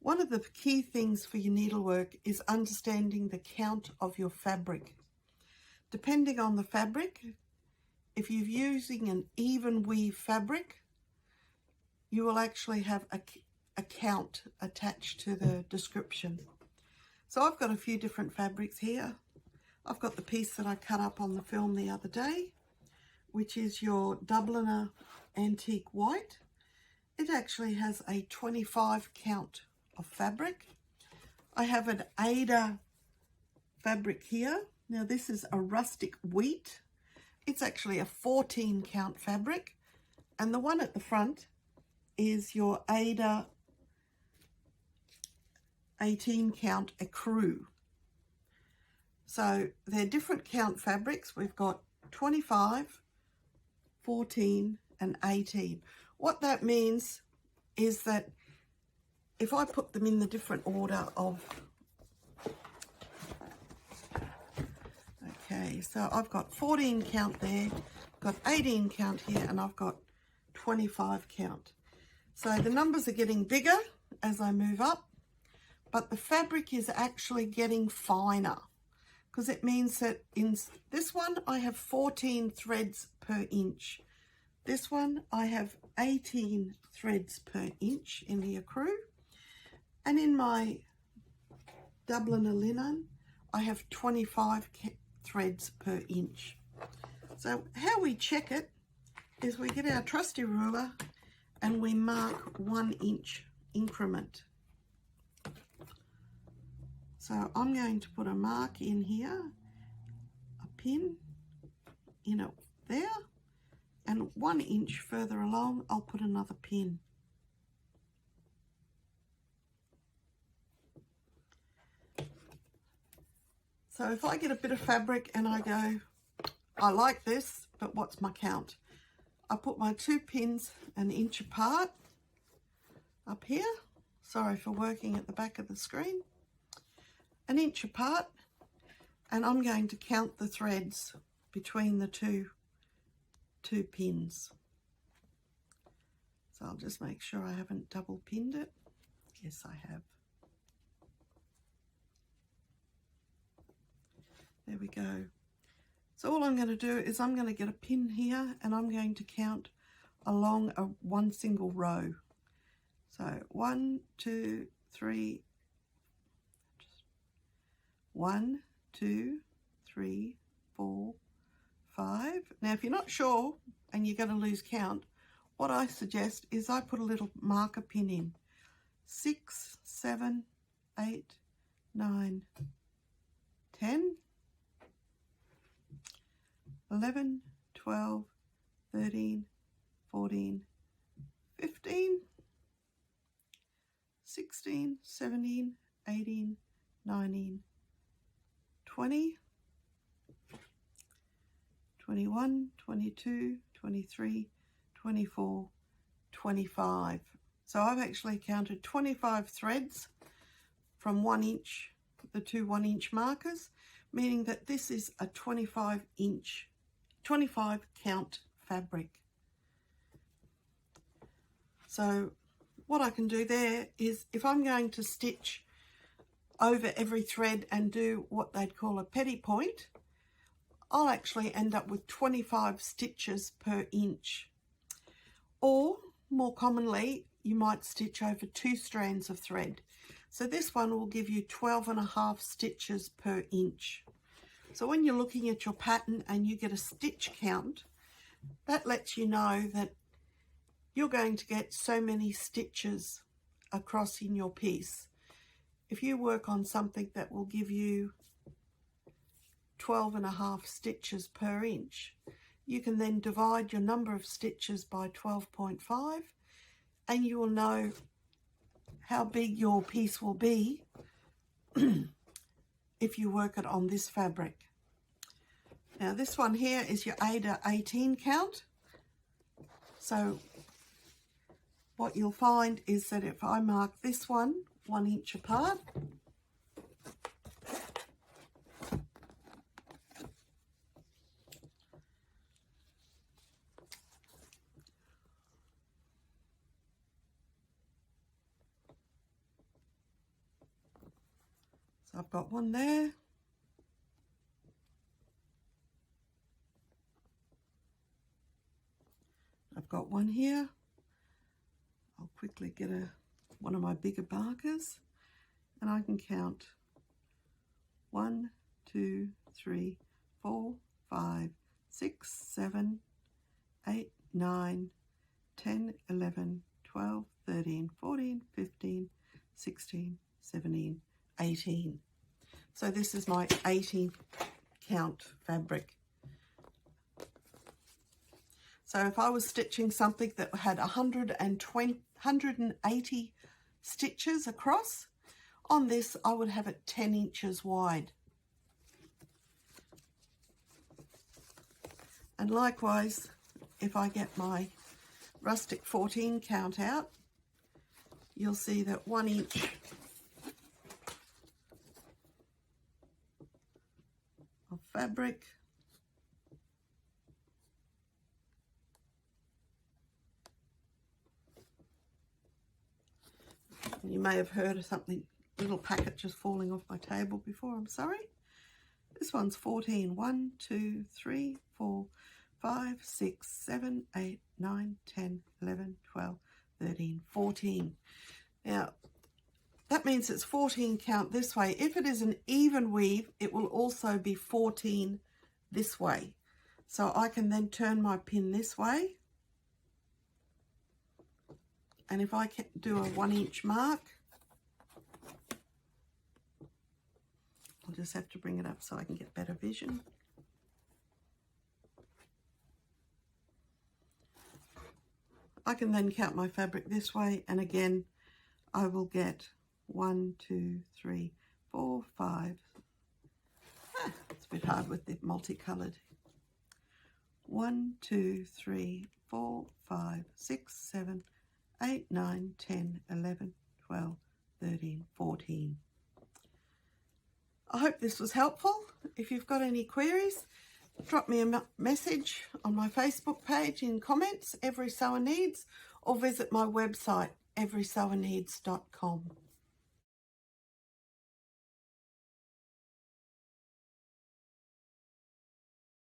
One of the key things for your needlework is understanding the count of your fabric. Depending on the fabric, if you're using an even weave fabric, you will actually have a count attached to the description. So I've got a few different fabrics here. I've got the piece that I cut up on the film the other day, which is your Dubliner Antique White. It actually has a 25 count of fabric. I have an Ada fabric here. Now this is a rustic wheat. It's actually a 14 count fabric, and the one at the front is your Ada 18 count ecru. So they're different count fabrics. We've got 25, 14 and 18. What that means is that if I put them in the different order of, okay, so I've got 14 count there, got 18 count here, and I've got 25 count. So the numbers are getting bigger as I move up, but the fabric is actually getting finer, because it means that in this one I have 14 threads per inch. This one I have 18 threads per inch in the ecru, and in my Dubliner linen I have 25 threads per inch. So how we check it is we get our trusty ruler and we mark 1 inch increment. So I'm going to put a mark in here, a pin in it there, and 1 inch further along I'll put another pin. So if I get a bit of fabric and I go, I like this, but what's my count? I put my 2 pins 1 inch apart up here. Sorry for working at the back of the screen. 1 inch apart, and I'm going to count the threads between the two pins. So I'll just make sure I haven't double pinned it. Yes, I have. There we go. So all I'm going to do is I'm going to get a pin here and I'm going to count along one single row. So 1, 2, 3, 1, 2, 3, 4, 5. Now if you're not sure and you're going to lose count, what I suggest is I put a little marker pin in. 6, 7, 8, 9, 10, 11, 12, 13, 14, 15, 16, 17, 18, 19, 20, 21, 22, 23, 24, 25. So I've actually counted 25 threads from 1 inch, the 2 1 inch markers, meaning that this is a 25 count fabric. So what I can do there is, if I'm going to stitch over every thread and do what they'd call a petty point, I'll actually end up with 25 stitches per inch. Or more commonly, you might stitch over 2 strands of thread. So this one will give you 12.5 stitches per inch. So when you're looking at your pattern and you get a stitch count, that lets you know that you're going to get so many stitches across in your piece. If you work on something that will give you 12.5 stitches per inch, you can then divide your number of stitches by 12.5 and you will know how big your piece will be if you work it on this fabric. Now this one here is your Ada 18 count. So what you'll find is that if I mark this one 1 inch apart, I've got one there. I've got one here. I'll quickly get one of my bigger markers, and I can count 1, 2, 3, 4, 5, 6, 7, 8, 9, 10, 11, 12, 13, 14, 15, 16, 17, 18. So this is my 18 count fabric. So if I was stitching something that had 180 stitches across, on this I would have it 10 inches wide. And likewise, if I get my rustic 14 count out, you'll see that 1 inch of fabric You may have heard of something, little packet just falling off my table before, I'm sorry. This one's 14. 1, 2, 3, 4, 5, 6, 7, 8, 9, 10, 11, 12, 13, 14. Now, that means it's 14 count this way. If it is an even weave, it will also be 14 this way. So I can then turn my pin this way. And if I can do a 1 inch mark, I'll just have to bring it up so I can get better vision. I can then count my fabric this way, and again, I will get 1, 2, 3, 4, 5. It's a bit hard with the multicolored. 1, 2, 3, 4, 5, 6, 7, 8, 9, 10, 11, 12, 13, 14. I hope this was helpful. If you've got any queries, drop me a message on my Facebook page in comments, Every Sewer Needs, or visit my website, everysewerneeds.com.